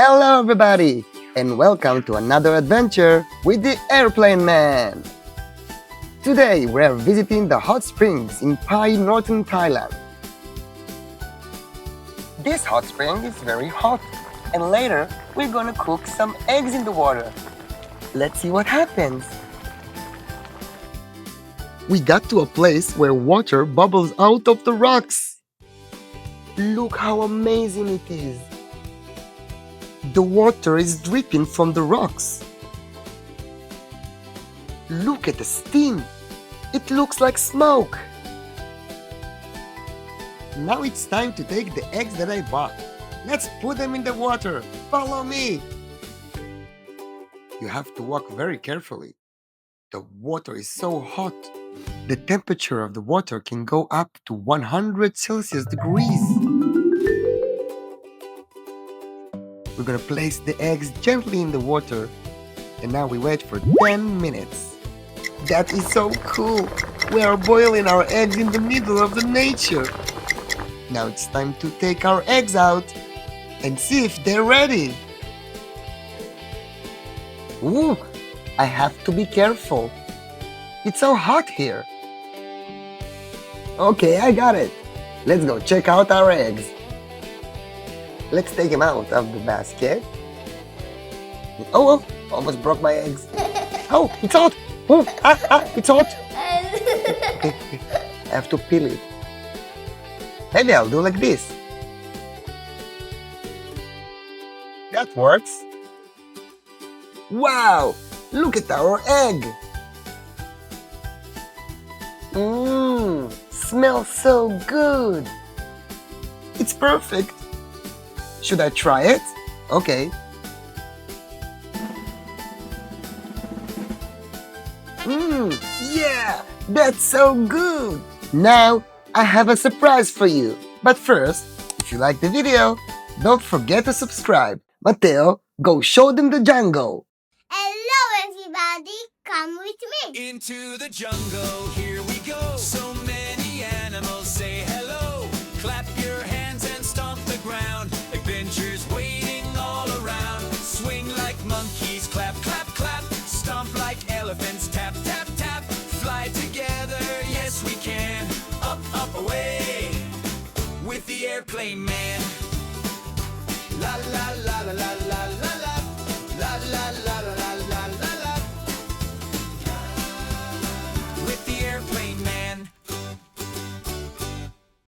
Hello everybody and welcome to another adventure with the Airplane Man. Today we're visiting the hot springs in Pai, northern Thailand. This hot spring is very hot and later we're gonna cook some eggs in the water. Let's see what happens. We got to a place where water bubbles out of the rocks. Look how amazing it is. The water is dripping from the rocks. Look at the steam. It looks like smoke. Now it's time to take the eggs that I bought. Let's put them in the water. Follow me. You have to walk very carefully. The water is so hot. The temperature of the water can go up to 100 Celsius degrees. We're gonna place the eggs gently in the water and now we wait for 10 minutes. That is so cool! We are boiling our eggs in the middle of the nature. Now it's time to take our eggs out and see if they're ready. Ooh, I have to be careful. It's so hot here. Okay, I got it. Let's go check out our eggs. Let's take them out of the basket. Oh, almost broke my eggs. Oh, it's hot. Oh, it's hot. I have to peel it. Maybe I'll do like this. That works. Wow, look at our egg. Smells so good. It's perfect. Should I try it? Okay. Yeah, that's so good. Now I have a surprise for you. But first, if you like the video, don't forget to subscribe. Mateo, go show them the jungle. Hello everybody, come with me. Into the jungle, here we go. So many animals say hello. Clap your hands and stomp the ground. Adventures waiting all around. Swing like monkeys, clap, clap, clap. Stomp like elephants, tap, tap, tap. Fly together, yes we can. Up, up, away with the Airplane Man.